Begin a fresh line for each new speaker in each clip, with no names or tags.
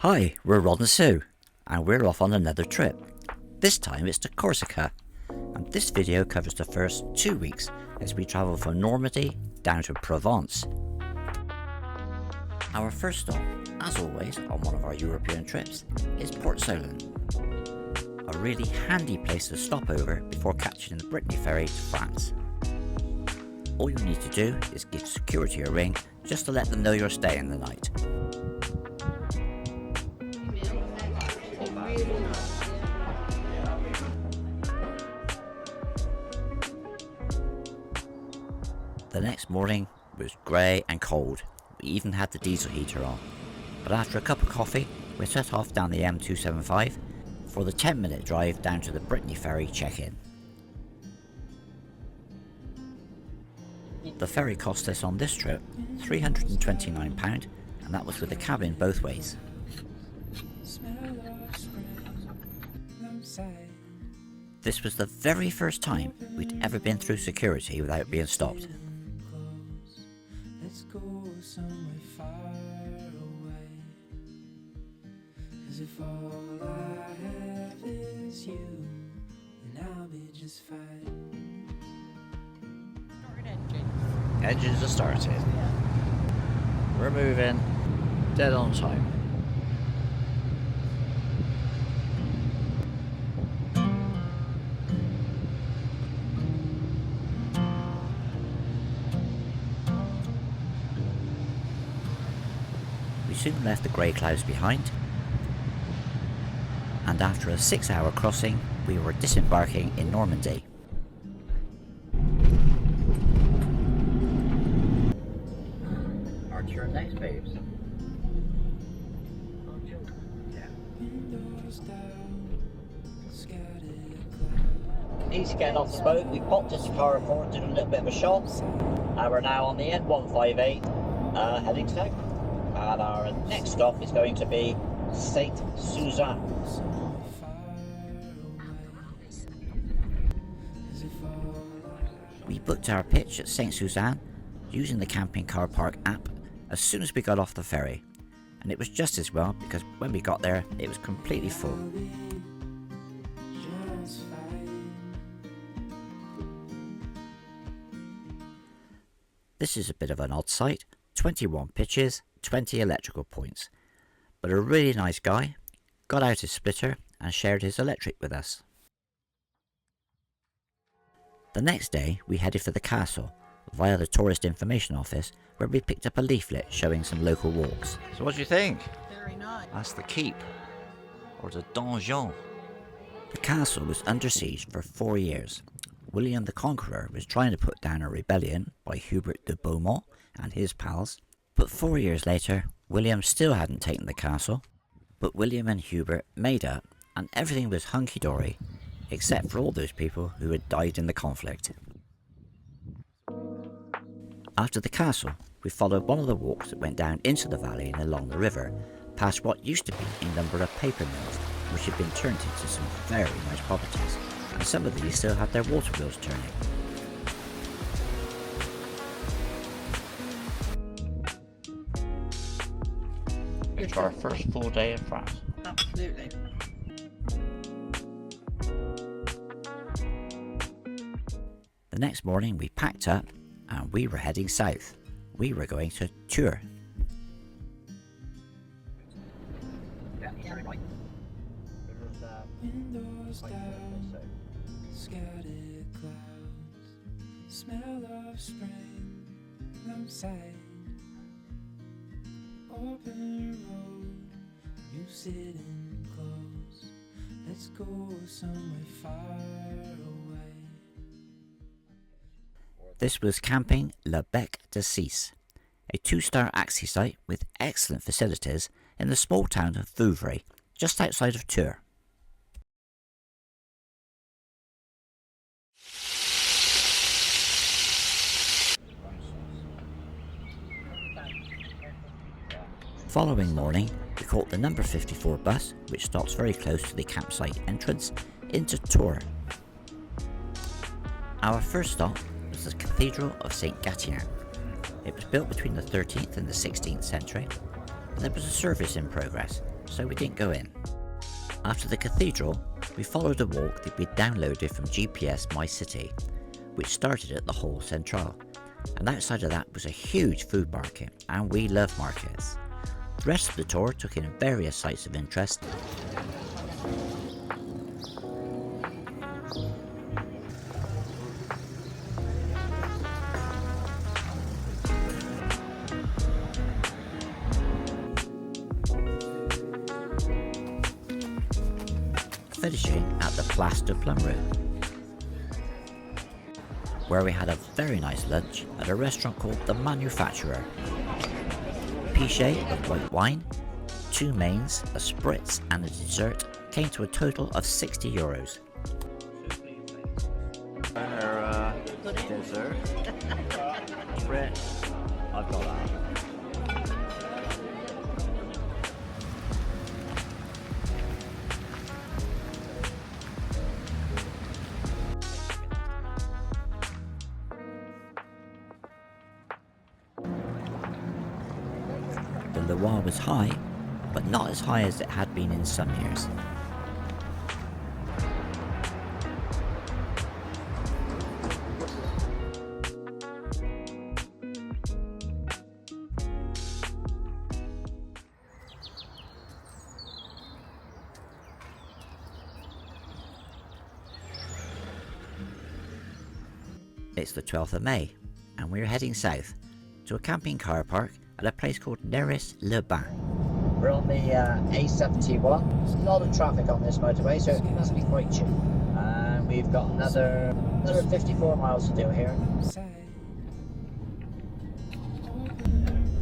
Hi, we're Rod and Sue, and we're off on another trip. This time it's to Corsica, and this video covers the first 2 weeks as we travel from Normandy down to Provence. Our first stop, as always on one of our European trips, is Port Solent. A really handy place to stop over before catching the Brittany ferry to France. All you need to do is give security a ring just to let them know you're staying the night. The next morning was grey and cold. We even had the diesel heater on. But after a cup of coffee, we set off down the M275 for the 10-minute drive down to the Brittany ferry check-in. The ferry cost us on this trip £329, and that was with a cabin both ways. This was the very first time we'd ever been through security without being stopped.
Let's go somewhere far away, as if all I have is you, and I'll be just fine.
Start engine.
Engines are started.
Yeah.
We're moving dead on time. We soon left the grey clouds behind, and after a 6-hour crossing, we were disembarking in Normandy. Our turn next, babes. Easy getting off the boat. We popped into Carrefour, did a little bit of a shop, and we're now on the N158 heading south. And our next stop is going to be Saint Suzanne. We booked our pitch at Saint Suzanne using the camping car park app as soon as we got off the ferry, and it was just as well because when we got there it was completely full. This is a bit of an odd site, 21 pitches, 20 electrical points, but a really nice guy got out his splitter and shared his electric with us. The next day we headed for the castle via the tourist information office, where we picked up a leaflet showing some local walks. So what do you think?
Very nice.
That's the keep, or the donjon. The castle was under siege for 4 years. William the Conqueror was trying to put down a rebellion by Hubert de Beaumont and his pals, but 4 years later William still hadn't taken the castle. But William and Hubert made up, and everything was hunky-dory except for all those people who had died in the conflict. After the castle, we followed one of the walks that went down into the valley and along the river, past what used to be a number of paper mills, which had been turned into some very nice properties, and some of these still had their water wheels turning. It's our first full day in France.
Absolutely.
The next morning we packed up and we were heading south. We were going to Tours.
Windows down, scattered clouds, smell of spring outside. Open road, you sitting close. Let's go somewhere far away.
This was camping Le Bec de Cis, a 2-star axi site with excellent facilities in the small town of Vouvray, just outside of Tours. Following morning, we caught the number 54 bus, which stops very close to the campsite entrance, into Tours. Our first stop was the Cathedral of St. Gatien. It was built between the 13th and the 16th century, and there was a service in progress, so we didn't go in. After the cathedral, we followed a walk that we'd downloaded from GPS My City, which started at the Hall Central, and outside of that was a huge food market, and we love markets. The rest of the tour took in various sites of interest. Finishing at the Place de Plumeric, where we had a very nice lunch at a restaurant called The Manufacturer. Pichet of white wine, 2 mains, a spritz and a dessert came to a total of €60. Dessert, spritz, I've got that. The Loire was high, but not as high as it had been in some years. It's the 12th of May, and we're heading south to a camping car park at a place called Leba. We're on the A71. There's a lot of traffic on this motorway, so it must be quite cheap. And we've got another 54 miles to do here.
Side.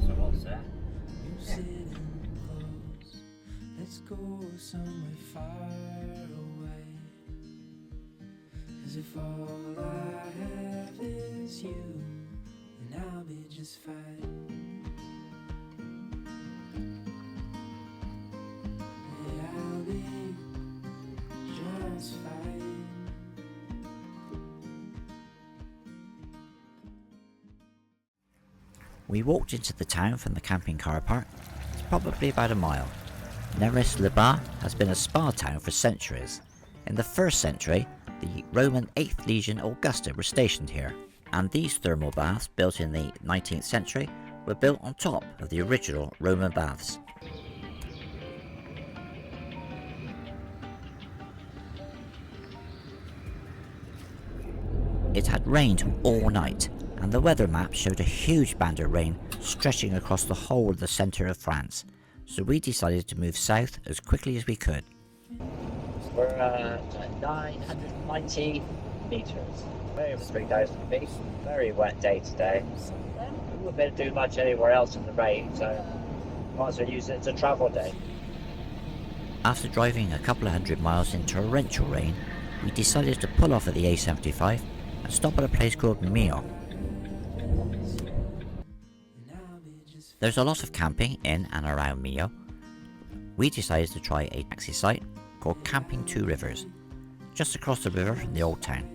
So what's that?
You sitting close. Let's go somewhere far away. As if all I have is you, then I'll be just fine.
We walked into the town from the camping car park. It's probably about a mile. Leba has been a spa town for centuries. In the 1st century, the Roman 8th Legion Augusta were stationed here, and these thermal baths, built in the 19th century, were built on top of the original Roman baths. It had rained all night, and the weather map showed a huge band of rain stretching across the whole of the centre of France, so we decided to move south as quickly as we could. We're at 990 metres, way over 3,000 feet. Very wet day today. We wouldn't be able to do much anywhere else in the rain, so might as well use it as a travel day. After driving a couple of hundred miles in torrential rain, we decided to pull off at the A75 and stop at a place called Millau. There's a lot of camping in and around Millau. We decided to try a taxi site called Camping 2 Rivers, just across the river from the old town.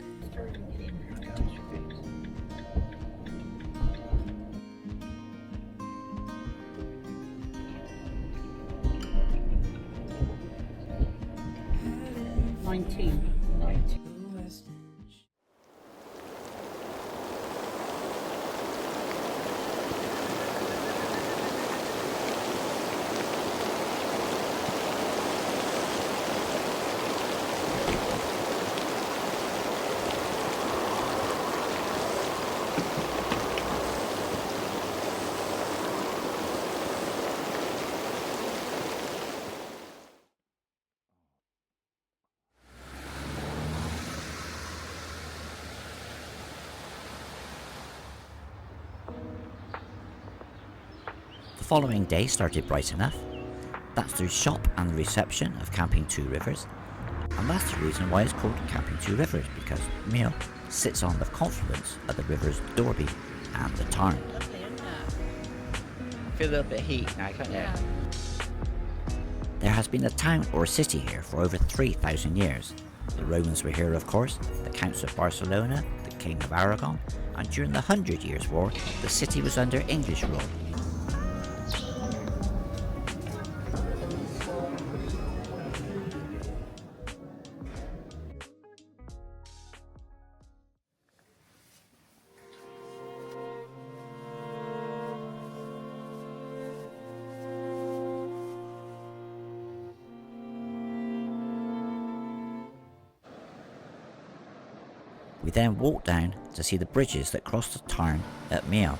The following day started bright enough. That's the shop and reception of Camping 2 Rivers, and that's the reason why it's called Camping 2 Rivers, because Millau sits on the confluence of the rivers Dorby and the Tarn.
Lovely, isn't it?
Feel a little bit of heat now, can't you? There has been a town or city here for over 3,000 years. The Romans were here, of course, the Counts of Barcelona, the King of Aragon, and during the 100 Years' War, the city was under English rule. We then walked down to see the bridges that cross the Tarn at Meaux.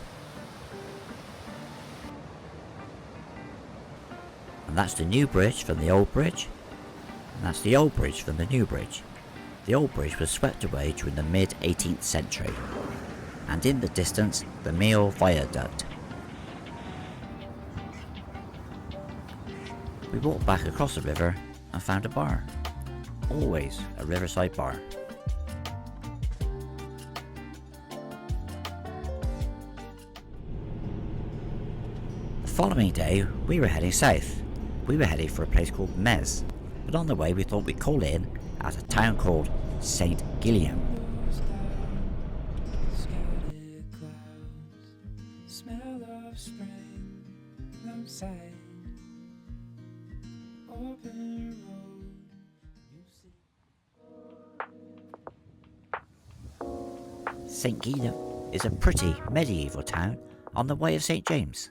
And that's the new bridge from the old bridge, and that's the old bridge from the new bridge. The old bridge was swept away during the mid-18th century, and in the distance, the Meaux Viaduct. We walked back across the river and found a bar. Always a riverside bar. The following day, we were heading south. We were heading for a place called Metz, but on the way we thought we'd call in at a town called Saint Guillaume.
Scattered clouds, smell of spring outside. Open road, you see.
Saint Guillaume is a pretty medieval town on the way of St James.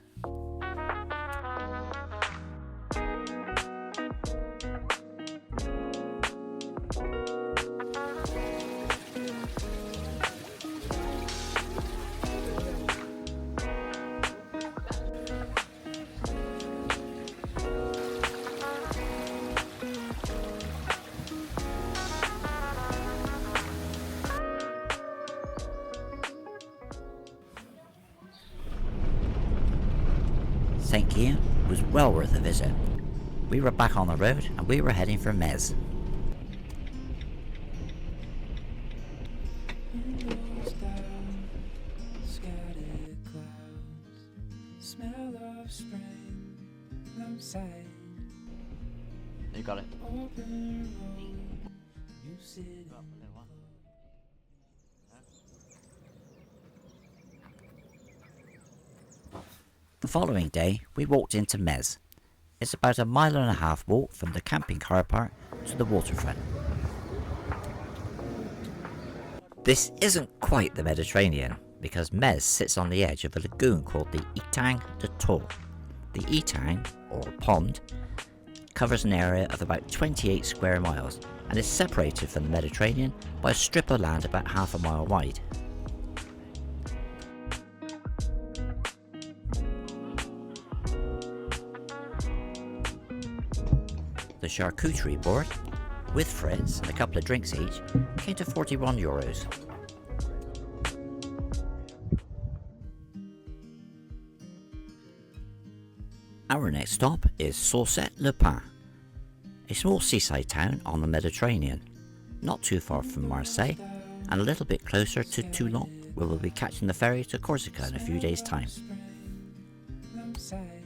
St Guillaume was well worth a visit. We were back on the road and we were heading for Metz.
Windows down, scattered clouds, smell of spring outside.
You got it.
Open road, you sit in.
The following day, we walked into Metz. It's about a 1.5 mile walk from the camping car park to the waterfront. This isn't quite the Mediterranean, because Metz sits on the edge of a lagoon called the Etang de Thau. The Etang, or pond, covers an area of about 28 square miles and is separated from the Mediterranean by a strip of land about 1/2 mile wide. The charcuterie board, with frites and a couple of drinks each, came to €41. Our next stop is Saut Lea, a small seaside town on the Mediterranean, not too far from Marseille and a little bit closer to Toulon, where we'll be catching the ferry to Corsica in a few days' time.
Outside,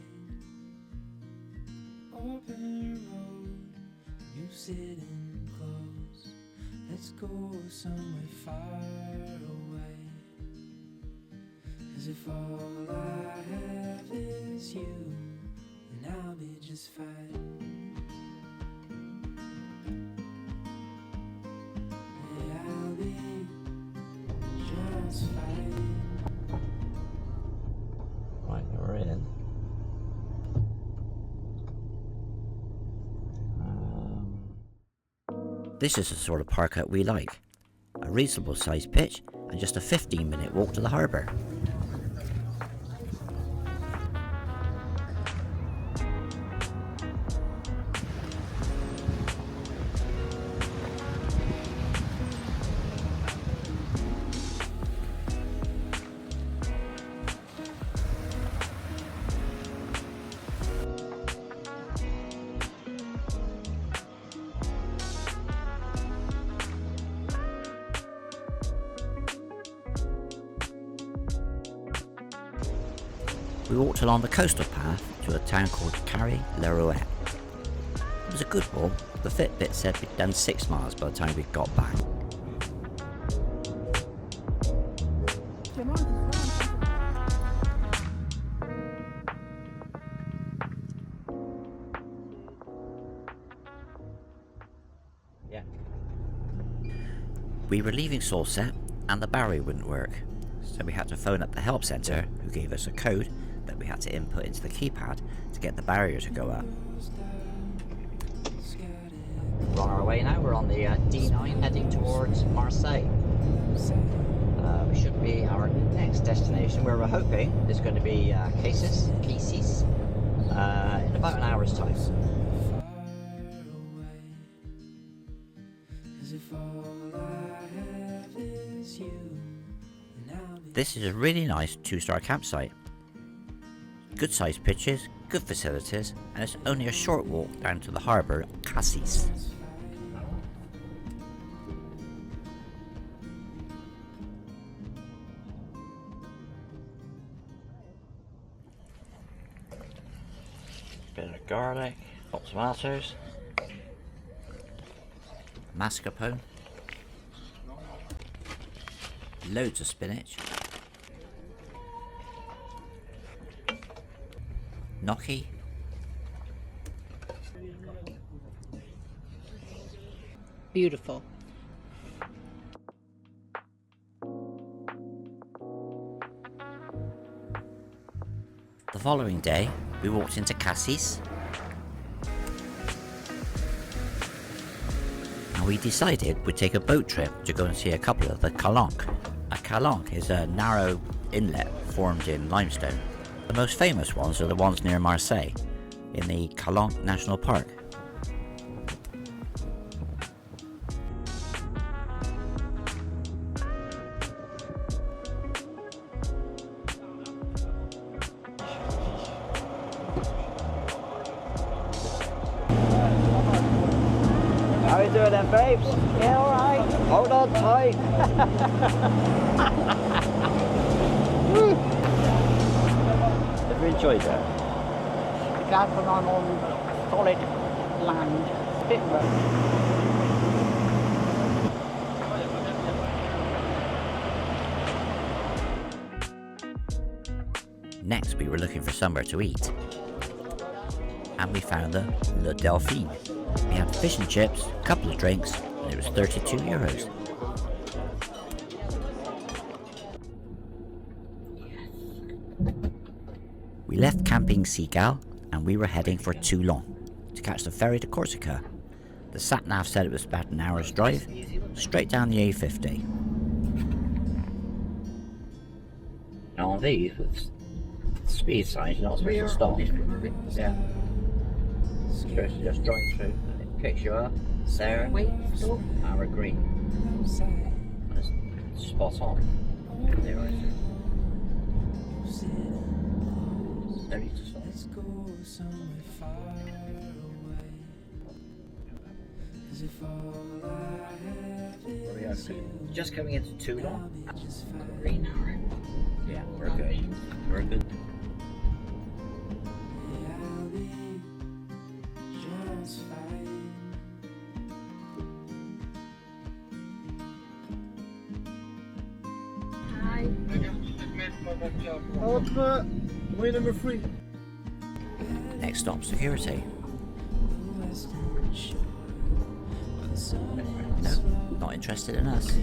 open road, you sitting close. Let's go somewhere far away. As if all I have is you, then I'll be just fine. Yeah, I'll be just fine.
Right, we're in. This is the sort of park that we like. A reasonable sized pitch and just a 15-minute walk to the harbour. We walked along the coastal path to a town called Carry-le-Rouet. It was a good walk. The Fitbit said we'd done 6 miles by the time we got back. Yeah. We were leaving Saut and the battery wouldn't work, so we had to phone up the help centre, who gave us a code that we had to input into the keypad to get the barrier to go up. We're on our way now. We're on the D9 heading towards Marseille. Should be our next destination, where we're hoping is going to be Cassis, in about an hour's time. This is a really nice 2-star campsite. Good sized pitches, good facilities, and it's only a short walk down to the harbour of Cassis. Bit of garlic, hot tomatoes, mascarpone, loads of spinach, gnocchi,
Beautiful.
The following day, we walked into Cassis, and we decided we'd take a boat trip to go and see a couple of the calanques. A calanque is a narrow inlet formed in limestone. The most famous ones are the ones near Marseille, in the Calanque National Park. How you doing then, babes?
Yeah, alright.
Hold on tight. Have you enjoyed that?
Glad when I'm on solid land. Bit rough.
Next, we were looking for somewhere to eat, and we found the Le Delphine. We had fish and chips, a couple of drinks, and it was €32. We left Camping Seagull and we were heading for Toulon to catch the ferry to Corsica. The sat-nav said it was about an hour's drive, straight down the A50. Now on these, with speed signs, you're not supposed to stop. Yeah. Supposed to just drive through, and it picks you up, there,
Wait, stop.
and we're green. And it's spot on. There I see. There you just
Let's go somewhere far away. As if all I have is you.
Just coming into Toulon.
I'll be just fine.
Green hour. Yeah, we're good. We're good.
Yeah, I'll be just fine.
Way number 3.
Next stop, security.
The western shore, where the sun
No, not interested in us.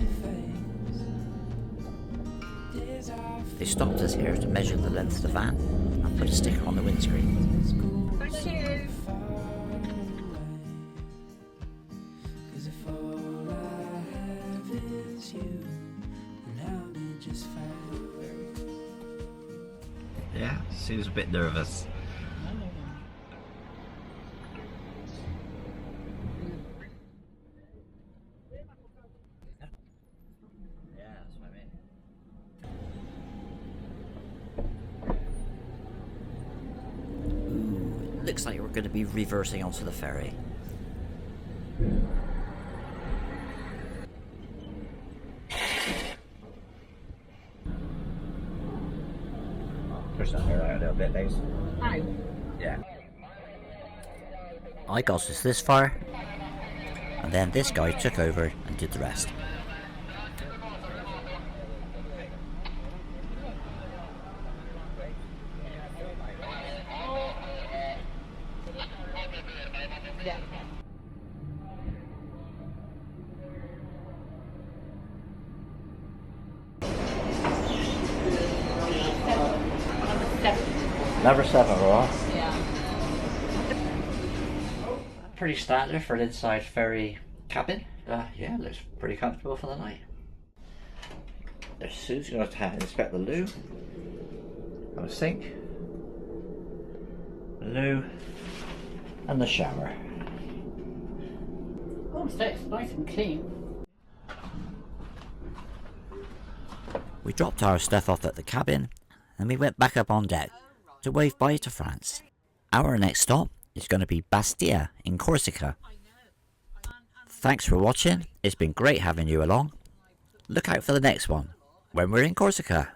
is our
They stopped us here to measure the length of the van and put a sticker on the windscreen.
Thank you.
Cause if all I have is you, then I'll be just fine.
Yeah, seems a bit nervous. Yeah, that's what I mean. Ooh, it looks like we're going to be reversing onto the ferry. Push that hair out a little bit, Lace.
How?
Yeah. I got us this far, and then this guy took over and did the rest.
Yeah.
Number 7, right?
Yeah.
Pretty standard for an inside ferry cabin. Yeah, looks pretty comfortable for the night. Sue's going to inspect the loo. Have a sink. The loo. And the shower.
Oh, so it's nice and clean.
We dropped our stuff off at the cabin and we went back up on deck to wave bye to France. Our next stop is going to be Bastia in Corsica. Thanks for watching, it's been great having you along. Look out for the next one when we're in Corsica.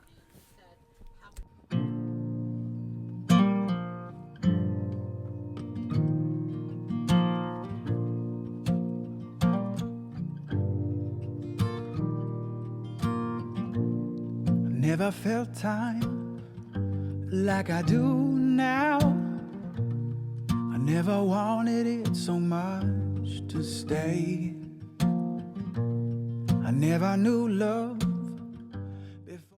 Never felt time like I do now. I never wanted it so much to stay. I never knew love